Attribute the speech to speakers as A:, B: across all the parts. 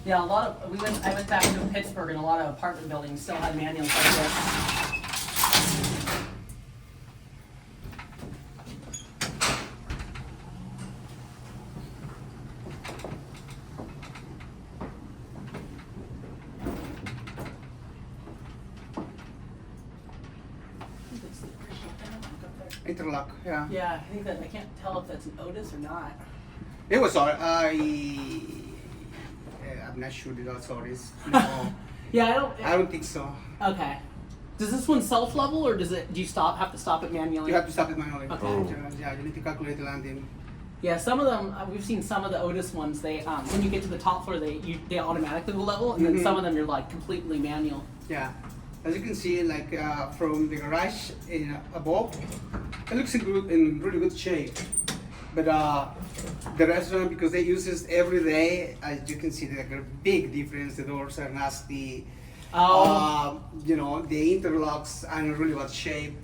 A: Yeah, a lot of I went back to Pittsburgh, and a lot of apartment buildings still had manuals like this.
B: Interlock, yeah.
A: Yeah, I think that I can't tell if that's an OTIS or not.
B: It was I'm not sure that that's OTIS. No,
A: Yeah,
B: I don't think so.
A: Okay. Does this one self-level, or do you have to stop it manually?
B: You have to stop it manually.
A: Okay.
C: Oh.
B: Yeah, you need to calculate the landing.
A: Yeah, some of them we've seen some of the OTIS ones. They when you get to the top floor, they automatically will level, and then some of them you're like completely manual.
B: Yeah, as you can see, like from the garage above, it looks in really good shape. But the restaurant, because they use this every day, as you can see, there's a big difference. The doors are nasty. You know, the interlocks are in really bad shape.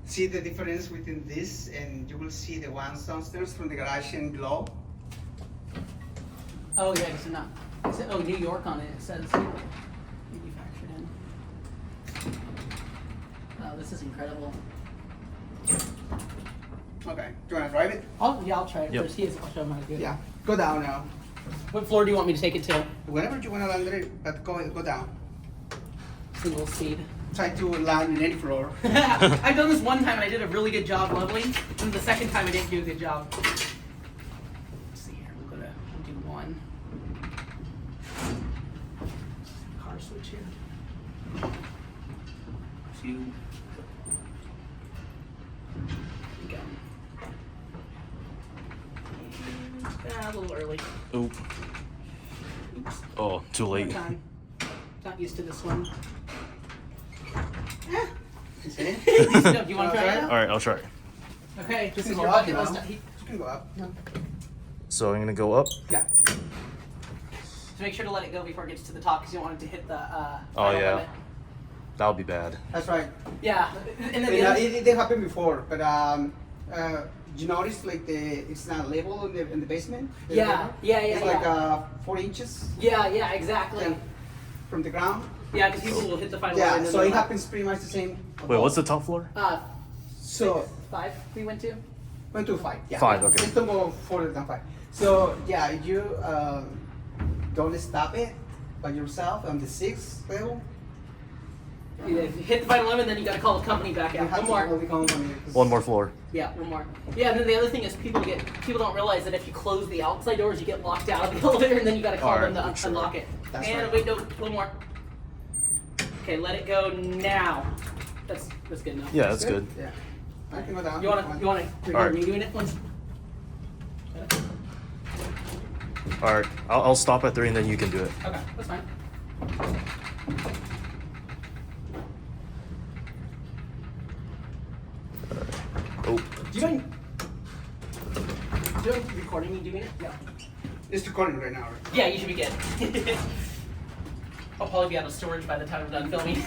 B: See the difference between this, and you will see the ones downstairs from the garage and below.
A: Oh yeah, it's not. New York on it. It says manufactured in. Oh, this is incredible.
B: Okay, do you want to drive it?
A: I'll try it
C: Yep.
A: first. I'll show him how to do it.
B: Yeah, go down now.
A: What floor do you want me to take it to?
B: Whenever you want to land it, but go down.
A: Single speed.
B: Try to land in any floor.
A: I've done this one time and I did a really good job leveling, and the second time I didn't do a good job. Let's see here, we'll do one. Car switch here. 2. There we go. A little early.
C: Oop.
A: Oops.
C: Oh, too
A: One more
C: late.
A: time. Not used to this one.
B: You see?
A: Do you want to try it
C: All
A: now?
C: right, I'll try.
A: Okay, this
B: You
A: is
B: can
A: your
B: go up
A: bucket
B: now.
A: list.
B: You can go up.
C: So I'm gonna go up.
B: Yeah.
A: So make sure to let it go before it gets to the top because you don't want it to hit the
C: Oh,
A: final
C: yeah.
A: limit.
C: That'll be bad.
B: That's right.
A: Yeah. And then the other,
B: It did happen before, but you notice like it's not labeled in the basement.
A: Yeah,
B: It's like
A: yeah.
B: 4 inches
A: Yeah, exactly.
B: Yeah. From the ground.
A: Yeah, because people will hit the final
B: Yeah,
A: limit. and
B: so
A: then
B: it
A: they'll-
B: happens pretty much the same.
C: Wait, what's the top floor?
B: So
A: 5 we went to?
B: 1 to 5. Yeah.
C: 5, okay.
B: It's no more 4 than 5. So yeah, you don't stop it by yourself on the 6th level.
A: Yeah, if you hit the final limit, then you got to call the company back
B: You
A: out.
B: have
A: One
B: to
A: more.
B: really count on it, 'cause-
C: One more floor.
A: Yeah, one more. Yeah, and then the other thing is people don't realize that if you close the outside doors, you get locked out of the elevator, and then you got to call them
C: Alright,
A: to
C: sure.
A: unlock it.
B: That's
A: and
B: right.
A: wait, no, one more. Okay, let it go now. That's good enough.
C: Yeah, that's good.
B: Yeah. I can go down.
A: You wanna record
C: Alright.
A: me doing it once?
C: All right, I'll stop at 3 and then you can do it.
A: Okay, that's fine.
C: Oh,
A: Do you mind recording me doing it? Yeah.
B: It's recording right now, right?
A: Yeah, you should be good. I'll probably be out of storage by the time I'm done filming.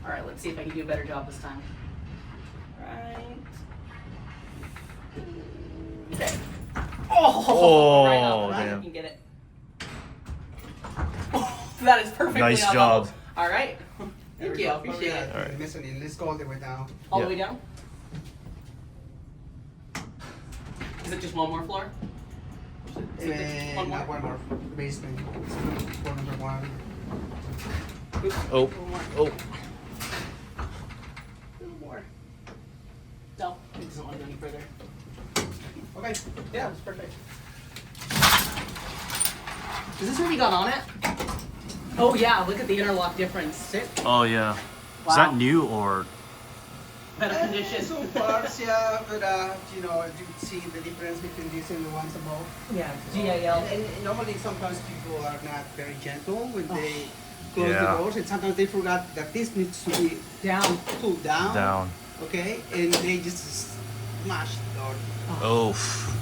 A: All right, let's see if I can do a better job this time. Right. Okay. Oh, right off, right?
C: damn.
A: You can get it. That is perfectly
C: Nice
A: on
C: job.
A: level. All right.
B: There
A: Thank
B: we
A: you. I
B: go.
A: appreciate it.
C: All right.
B: Mezzanine. Let's go all the way down.
A: All
C: Yeah.
A: the way down? Is it just one more floor? Is it one more?
B: Not one more. Basement. Floor number 1.
A: Oops.
C: oh,
A: One more.
C: oh.
A: A little more. No, it doesn't want to go any further.
B: Okay.
A: Yeah, it's perfect. Is this what you got on it? Oh yeah, look at the interlock difference. Sit.
C: Oh yeah.
A: Wow.
C: Is that new or?
A: Better condition.
B: Some parts, yeah, but you know, you can see the difference between this and the ones above.
A: Yeah, GIL.
B: And normally, sometimes people are not very gentle when they close
C: Yeah.
B: the doors, and sometimes they forgot that this needs to be
A: Down.
B: pulled down.
C: Down.
B: Okay, and they just smash the door.
C: Oh.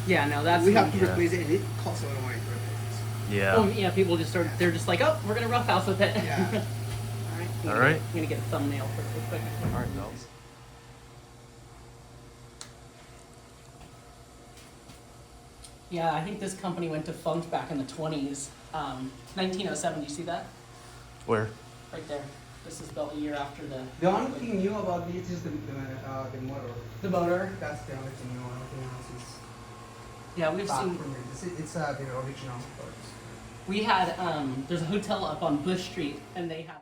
A: Yeah, no, that's.
B: We have to
C: Yeah.
B: replace it, and it costs a lot of money to replace
C: Yeah.
A: Oh yeah, people just start. They're just like, oh, we're gonna roughhouse with it.
B: Yeah.
A: All right.
C: All right.
A: I'm gonna get a thumbnail for it real quick.
C: All right, Nels.
A: Yeah, I think this company went defunct back in the 20s. 1907, do you see that?
C: Where?
A: Right there. This is built a year after the...
B: The only thing new about this is the motor.
A: The motor.
B: That's the only thing new. Everything else is
A: Yeah, we've
B: back
A: seen...
B: from it. It's the original parts.
A: We had, there's a hotel up on Bush Street, and they had...